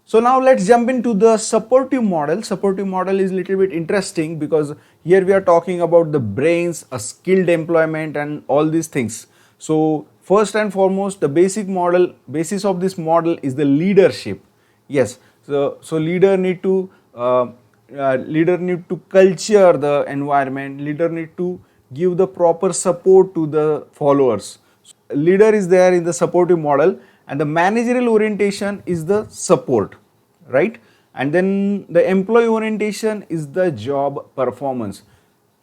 So now let's jump into the supportive model. Supportive model is a little bit interesting because here we are talking about the brains, a skilled employment and all these things. So first and foremost, the basis of this model is the leadership. Yes, so leader need to culture the environment, leader need to give the proper support to the followers. Leader is there in the supportive model, and the managerial orientation is the support, right? And then the employee orientation is the job performance.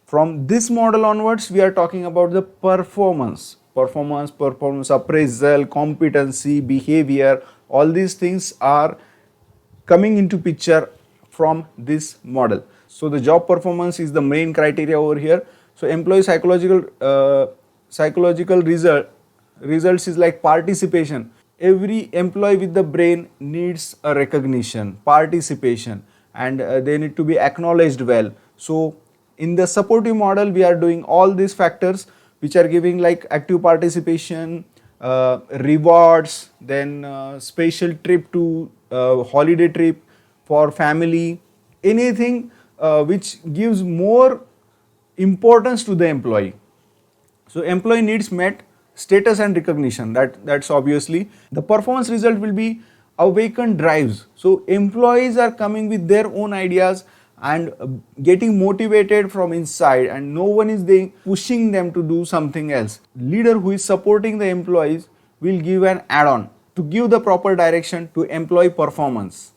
From this model onwards, we are talking about the performance appraisal, competency, behavior. All these things are coming into picture from this model. So the job performance is the main criteria over here. So employee psychological results is like participation. Every employee with the brain needs a recognition, participation, and they need to be acknowledged well. So in the supportive model, we are doing all these factors which are giving like active participation, rewards, then special trip to holiday trip for family, anything which gives more importance to the employee. So employee needs met, status and recognition, that's obviously. The performance result will be awakened drives. So employees are coming with their own ideas and getting motivated from inside, and no one is pushing them to do something else. Leader who is supporting the employees will give an add-on to give the proper direction to employee performance.